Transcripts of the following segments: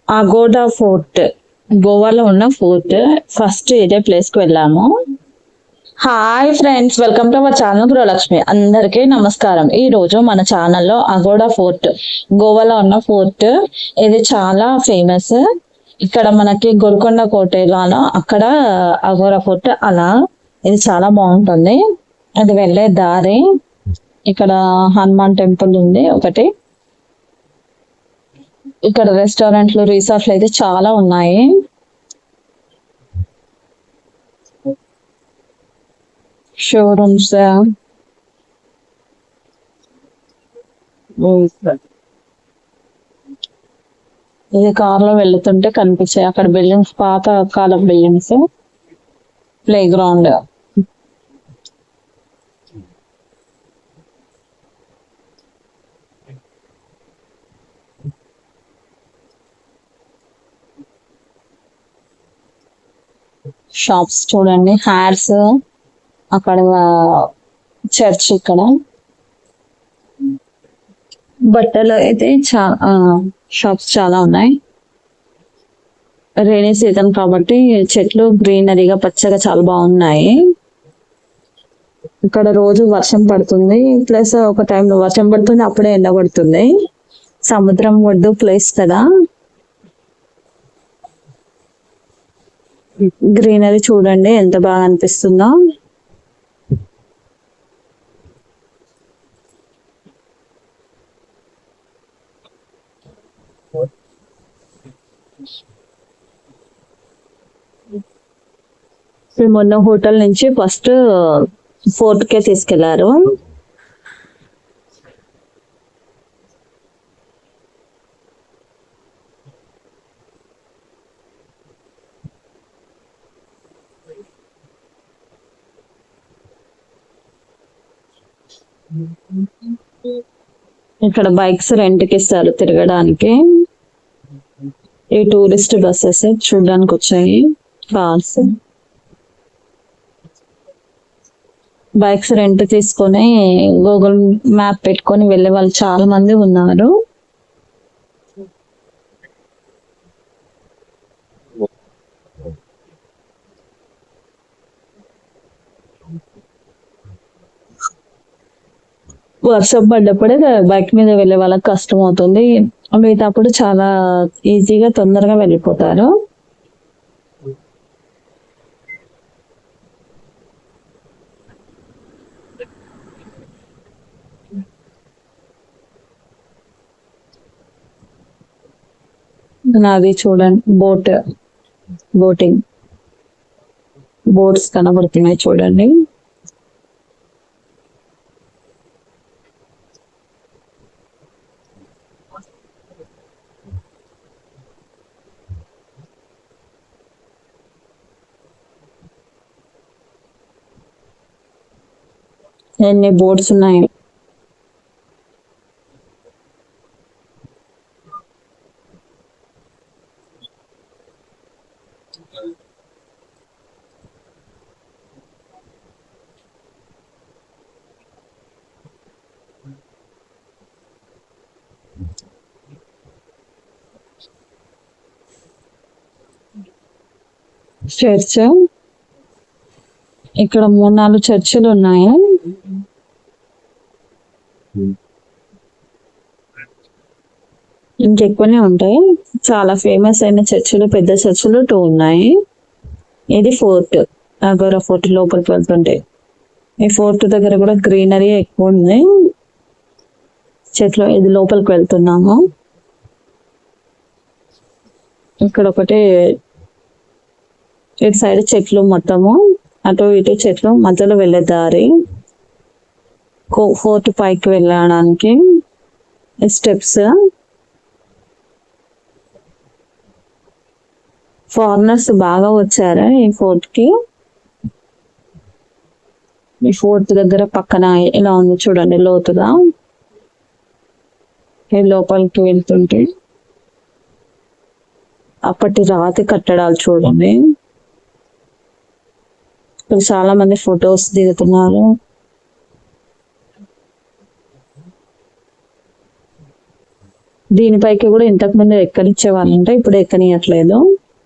Aguada fort, గోవాలో ఉన్న fort. First ఇదే ప్లేస్ కి వెళ్ళాము. Hi friends, welcome to our channel Gruhalakshmi. అందరికీ నమస్కారం. ఈ రోజు మన ఛానల్లో అగోడా ఫోర్ట్, గోవాలో ఉన్న ఫోర్ట్, ఇది చాలా ఫేమస్. ఇక్కడ మనకి గోల్కొండ కోట ఎలానో అక్కడ అగోడా ఫోర్ట్ అలా. ఇది చాలా బాగుంటుంది. అది వెళ్ళే దారి. ఇక్కడ హనుమాన్ టెంపుల్ ఉంది ఒకటి. ఇక్కడ రెస్టారెంట్లు, రిసార్ట్లు అయితే చాలా ఉన్నాయి. షోరూమ్స్, ఇది కార్లో వెళ్తుంటే కనిపించాయి అక్కడ బిల్డింగ్స్, పాత కాలం బిల్డింగ్స్. ప్లే గ్రౌండ్, షాప్స్ చూడండి, హ్యార్స్, అక్కడ చర్చ్, ఇక్కడ బట్టలు అయితే షాప్స్ చాలా ఉన్నాయి. రైనీ సీజన్ కాబట్టి చెట్లు గ్రీనరీగా పచ్చగా చాలా బాగున్నాయి. ఇక్కడ రోజు వర్షం పడుతుంది, ప్లస్ ఒక టైంలో వర్షం పడుతుంది, అప్పుడే ఎండ పడుతుంది. సముద్రం ఒడ్డు ప్లేస్ కదా. గ్రీనరీ చూడండి ఎంత బాగా అనిపిస్తుందో. మొన్న హోటల్ నుంచి ఫస్ట్ ఫోర్ట్ కే తీసుకెళ్లారు. ఇక్కడ బైక్స్ రెంట్ కి ఇస్తారు తిరగడానికి. ఈ టూరిస్ట్ బస్సెస్ చూడడానికి వచ్చాయి. కార్స్, బైక్స్ రెంట్ తీసుకొని గూగుల్ మ్యాప్ పెట్టుకొని వెళ్ళే వాళ్ళు చాలా మంది ఉన్నారు. వర్షం పడ్డప్పుడే బైక్ మీద వెళ్ళే వాళ్ళకి కష్టం అవుతుంది, మిగతాప్పుడు చాలా ఈజీగా తొందరగా వెళ్ళిపోతారు. నాది చూడండి, బోటింగ్ బోట్స్ కనబడుతున్నాయి చూడండి. ఎన్ని బోట్స్ ఉన్నాయి. చర్చ్, ఇక్కడ 3-4 చర్చిలు ఉన్నాయి. ఇంకెక్కువనే ఉంటాయి. చాలా ఫేమస్ అయిన చర్చిలు, పెద్ద చర్చిలు 2 ఉన్నాయి. ఇది ఫోర్ట్, అగోరా ఫోర్ట్ లోపలికి వెళ్తుంటే. ఈ ఫోర్ట్ దగ్గర కూడా గ్రీనరీ ఎక్కువ ఉంది, చెట్లు. ఇది లోపలికి వెళ్తున్నాము. ఇక్కడ ఒకటి, ఇటు సైడ్ చెట్లు మొత్తము, అటు ఇటు చెట్లు, మధ్యలో వెళ్ళే దారి. ఫోర్ట్ పైకి వెళ్ళడానికి స్టెప్స్. ఫారినర్స్ బాగా వచ్చారు ఈ ఫోర్ట్ కి. ఈ ఫోర్ట్ దగ్గర పక్కన ఇలా ఉంది చూడండి, లోతుగా. లోపలికి వెళ్తుంటే అప్పటి రాతి కట్టడాలు చూడండి. ఇక్కడ చాలా మంది ఫొటోస్ దిగుతున్నారు. దీనిపైకి కూడా ఇంతకు ముందు ఎక్కనిచ్చే వాళ్ళంటే ఇప్పుడు ఎక్కనియట్లేదు.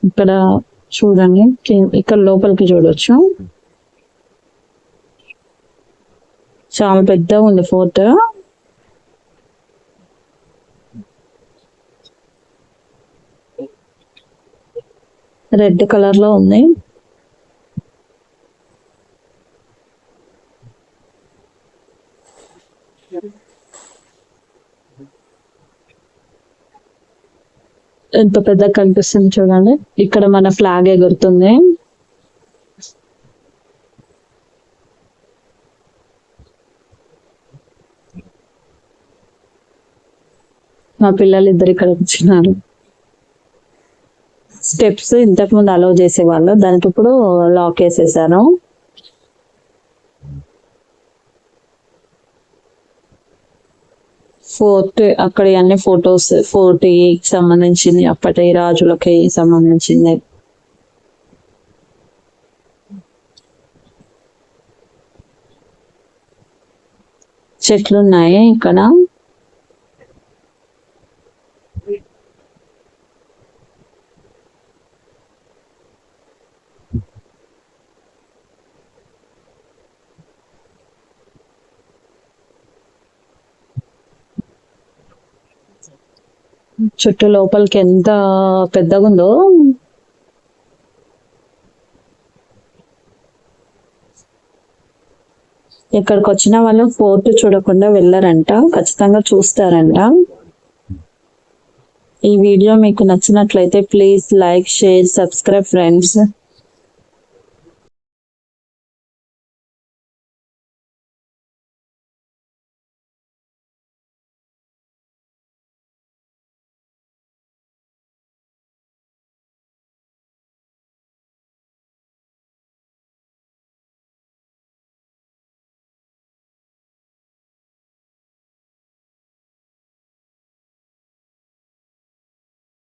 ఇక్కడ చూడండి, ఇక్కడ లోపలికి చూడొచ్చు, చాలా పెద్దగా ఉంది ఫోర్ట్. రెడ్ కలర్ లో ఉంది. ఎంత పెద్దగా కనిపిస్తుంది చూడండి. ఇక్కడ మన ఫ్లాగ్ ఎగురుతుంది. మా పిల్లలు ఇద్దరు ఇక్కడ వచ్చినారు. స్టెప్స్ ఇంతకు ముందు అలౌ చేసేవాళ్ళు, దానికి ఇప్పుడు లాక్ వేసేసాను. ఫోర్ట్ అక్కడ అన్ని ఫొటోస్, ఫోర్ట్ కి సంబంధించింది, అప్పటి రాజులకి సంబంధించింది. చెట్లు ఉన్నాయి ఇక్కడ. చుట్టూ లోపలికి ఎంత పెద్దగా ఉందో. ఇక్కడికి వచ్చిన వాళ్ళు ఫోర్ట్ చూడకుండా వెళ్ళారంట, ఖచ్చితంగా చూస్తారంట. ఈ వీడియో మీకు నచ్చినట్లయితే please like, share, subscribe friends.